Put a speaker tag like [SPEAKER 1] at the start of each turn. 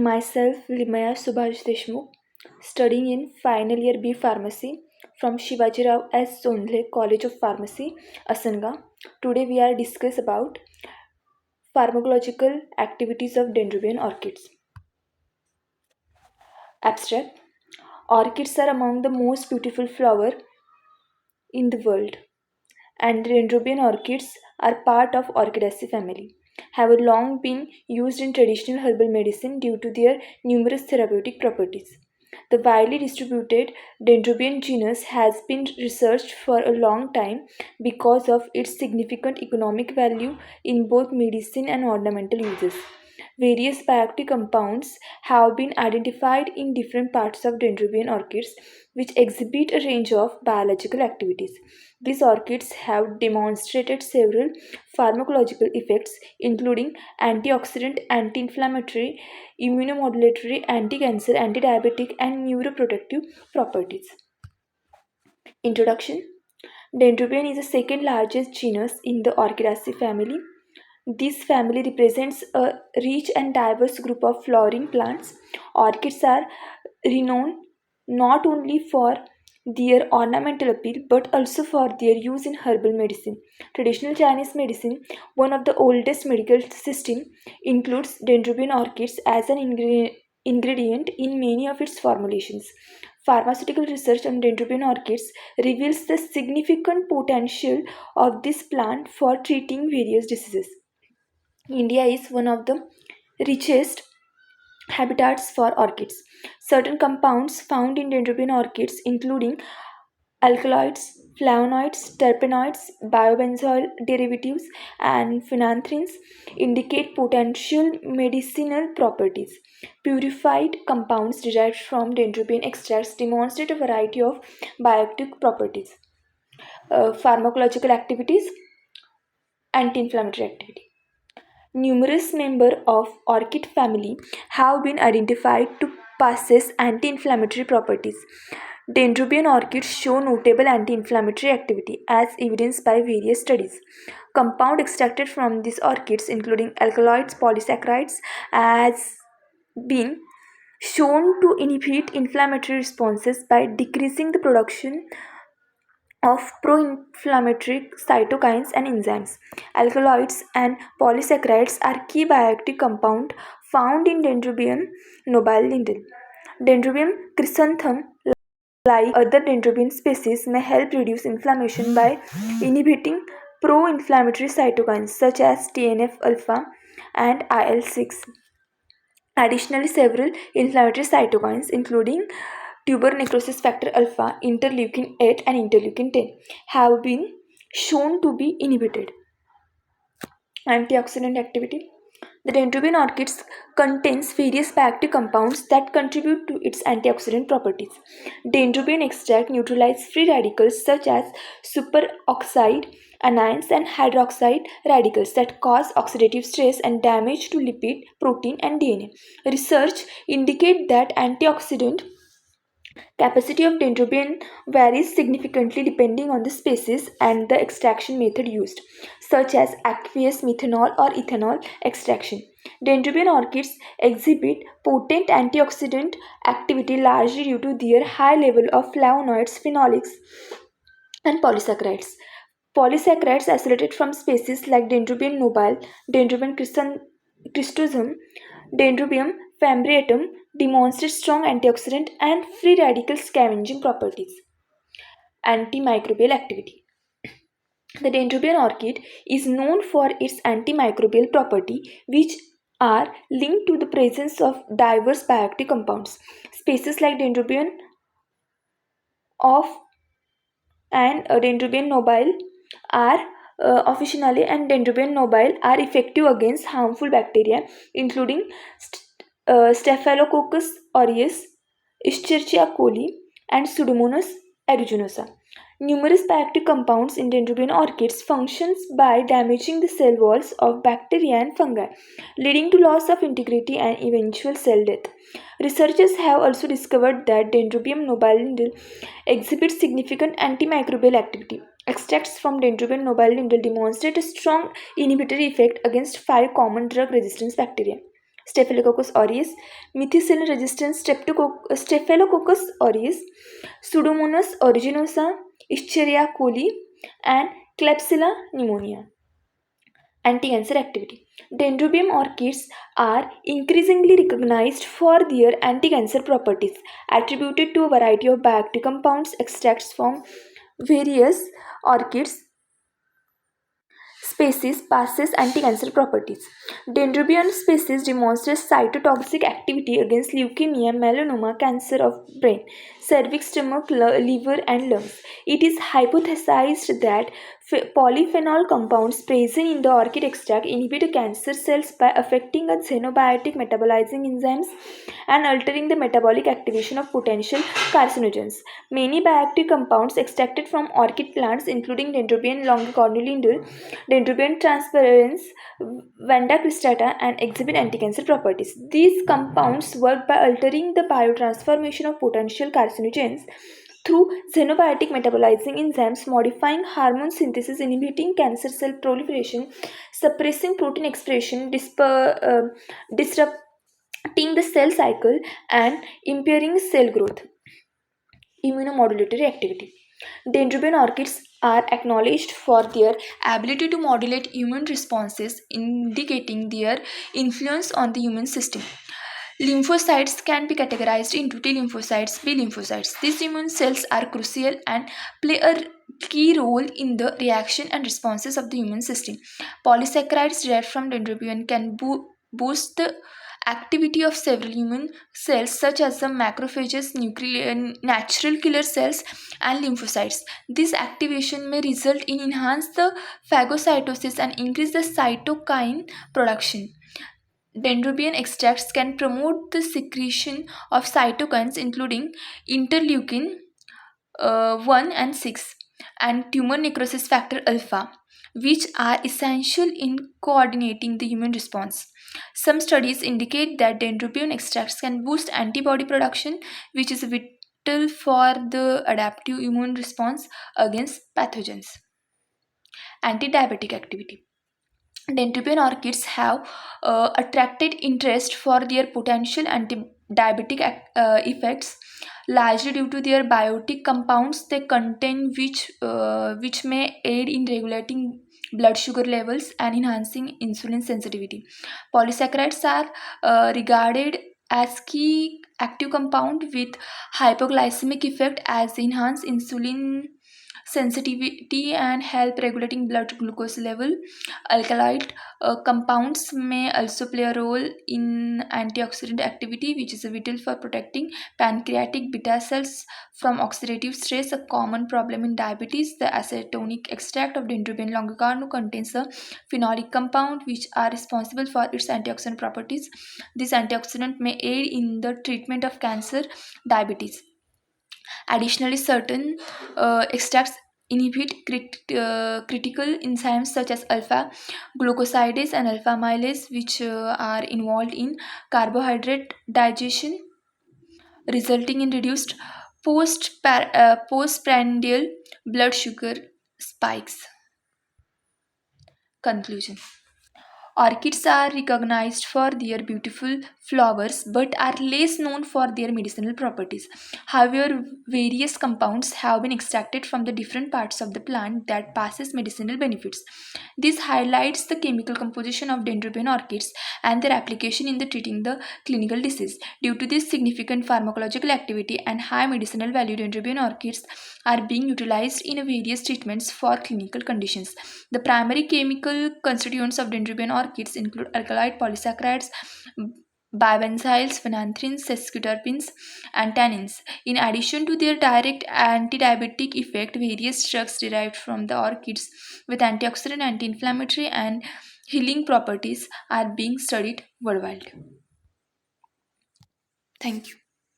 [SPEAKER 1] Myself, Limaya Deshmukh, studying in final year B Pharmacy from Shivajirao S. Sondle College of Pharmacy, Asanga. Today we are discuss about pharmacological activities of Dendrobium orchids. Abstract: Orchids are among the most beautiful flower in the world, and Dendrobium orchids are part of Orchidaceae family. Have long been used in traditional herbal medicine due to their numerous therapeutic properties. The widely distributed Dendrobium genus has been researched for a long time because of its significant economic value in both medicine and ornamental uses. Various bioactive compounds have been identified in different parts of Dendrobium orchids, which exhibit a range of biological activities. These orchids have demonstrated several pharmacological effects, including antioxidant, anti-inflammatory, immunomodulatory, anti-cancer, anti-diabetic, and neuroprotective properties. Introduction: Dendrobium is the second largest genus in the Orchidaceae family. This family represents a rich and diverse group of flowering plants. Orchids are renowned not only for their ornamental appeal but also for their use in herbal medicine. Traditional Chinese medicine, one of the oldest medical systems, includes Dendrobium orchids as an ingredient in many of its formulations. Pharmaceutical research on Dendrobium orchids reveals the significant potential of this plant for treating various diseases. India is one of the richest habitats for orchids. Certain compounds found in Dendrobium orchids, including alkaloids, flavonoids, terpenoids, biobenzoyl derivatives, and phenanthrins, indicate potential medicinal properties. Purified compounds derived from Dendrobium extracts demonstrate a variety of bioactive properties. Pharmacological activities: anti-inflammatory activity. Numerous members of orchid family have been identified to possess anti-inflammatory properties. Dendrobium orchids show notable anti-inflammatory activity as evidenced by various studies. Compound extracted from these orchids, including alkaloids, polysaccharides, has been shown to inhibit inflammatory responses by decreasing the production of pro-inflammatory cytokines and enzymes. Alkaloids and polysaccharides are key bioactive compounds found in Dendrobium nobile lindel. Dendrobium chrysanthemum, like other Dendrobium species, may help reduce inflammation by inhibiting pro-inflammatory cytokines such as TNF-alpha and IL-6. Additionally, several inflammatory cytokines, including tuber necrosis factor alpha, interleukin 8, and interleukin 10, have been shown to be inhibited. Antioxidant activity: the Dendrobium orchids contains various bioactive compounds that contribute to its antioxidant properties. Dendrobium extract neutralizes free radicals such as superoxide anions and hydroxide radicals that cause oxidative stress and damage to lipid, protein, and DNA. Research indicates that antioxidant capacity of Dendrobium varies significantly depending on the species and the extraction method used, such as aqueous methanol or ethanol extraction. Dendrobium orchids exhibit potent antioxidant activity largely due to their high level of flavonoids, phenolics, and polysaccharides. Polysaccharides isolated from species like Dendrobium nobile, Dendrobium Christosum, Dendrobium fambreatum demonstrate strong antioxidant and free radical scavenging properties. Antimicrobial activity: the Dendrobium orchid is known for its antimicrobial property, which are linked to the presence of diverse bioactive compounds. Species like Dendrobium of and Dendrobium nobile are officinale and Dendrobium nobile are effective against harmful bacteria, including Staphylococcus aureus, Escherichia coli, and Pseudomonas aeruginosa. Numerous bioactive compounds in Dendrobium orchids functions by damaging the cell walls of bacteria and fungi, leading to loss of integrity and eventual cell death. Researchers have also discovered that Dendrobium nobile exhibits significant antimicrobial activity. Extracts from Dendrobium nobile demonstrate a strong inhibitory effect against 5 common drug resistance bacteria. Staphylococcus aureus, methicillin-resistant Staphylococcus aureus, Pseudomonas aeruginosa, Escherichia coli, and Klebsiella pneumonia. Anti-cancer activity. Dendrobium orchids are increasingly recognized for their anti-cancer properties, attributed to a variety of bioactive compounds extracts from various orchids species possess anti-cancer properties. Dendrobium species demonstrates cytotoxic activity against leukemia, melanoma, cancer of brain, cervix, stomach, liver, and lungs. It is hypothesized that polyphenol compounds present in the orchid extract inhibit cancer cells by affecting a xenobiotic metabolizing enzymes and altering the metabolic activation of potential carcinogens. Many bioactive compounds extracted from orchid plants, including Dendrobium longicornulindule, Dendrobium transparens, Vanda cristata, and exhibit anticancer properties. These compounds work by altering the biotransformation of potential carcinogens through xenobiotic metabolizing enzymes, modifying hormone synthesis, inhibiting cancer cell proliferation, suppressing protein expression, disrupting the cell cycle, and impairing cell growth. Immunomodulatory activity. Dendrobium orchids are acknowledged for their ability to modulate immune responses, indicating their influence on the immune system. Lymphocytes can be categorized into T lymphocytes, B lymphocytes. These immune cells are crucial and play a key role in the reaction and responses of the immune system. Polysaccharides derived from dendrobium can boost the activity of several immune cells such as the macrophages, natural killer cells, and lymphocytes. This activation may result in enhance the phagocytosis and increase the cytokine production. Dendrobium extracts can promote the secretion of cytokines including interleukin 1 and 6 and tumor necrosis factor alpha, which are essential in coordinating the immune response. Some studies indicate that dendrobium extracts can boost antibody production, which is vital for the adaptive immune response against pathogens. Anti-diabetic activity. Dendrobium orchids have attracted interest for their potential anti-diabetic effects, largely due to their biotic compounds they contain, which may aid in regulating blood sugar levels and enhancing insulin sensitivity. Polysaccharides are regarded as key active compound with hypoglycemic effect as enhance insulin sensitivity and help regulating blood glucose level. Alkaloid compounds may also play a role in antioxidant activity, which is vital for protecting pancreatic beta cells from oxidative stress, a common problem in diabetes. The acetonic extract of Dendrobium longicornu contains a phenolic compound which are responsible for its antioxidant properties. This antioxidant may aid in the treatment of cancer, diabetes. Additionally, certain extracts inhibit critical enzymes such as alpha glucosidase and alpha amylase, which are involved in carbohydrate digestion, resulting in reduced postprandial blood sugar spikes. Conclusion. Orchids are recognized for their beautiful flowers but are less known for their medicinal properties. However, various compounds have been extracted from the different parts of the plant that possess medicinal benefits. This highlights the chemical composition of dendrobium orchids and their application in the treating the clinical disease. Due to this significant pharmacological activity and high medicinal value, dendrobium orchids are being utilized in various treatments for clinical conditions. The primary chemical constituents of dendrobium orchids include alkaloid polysaccharides, bibenzyls, phenanthrins, sesquiterpenes, and tannins. In addition to their direct anti-diabetic effect, various drugs derived from the orchids with antioxidant, anti-inflammatory, and healing properties are being studied worldwide. Thank you.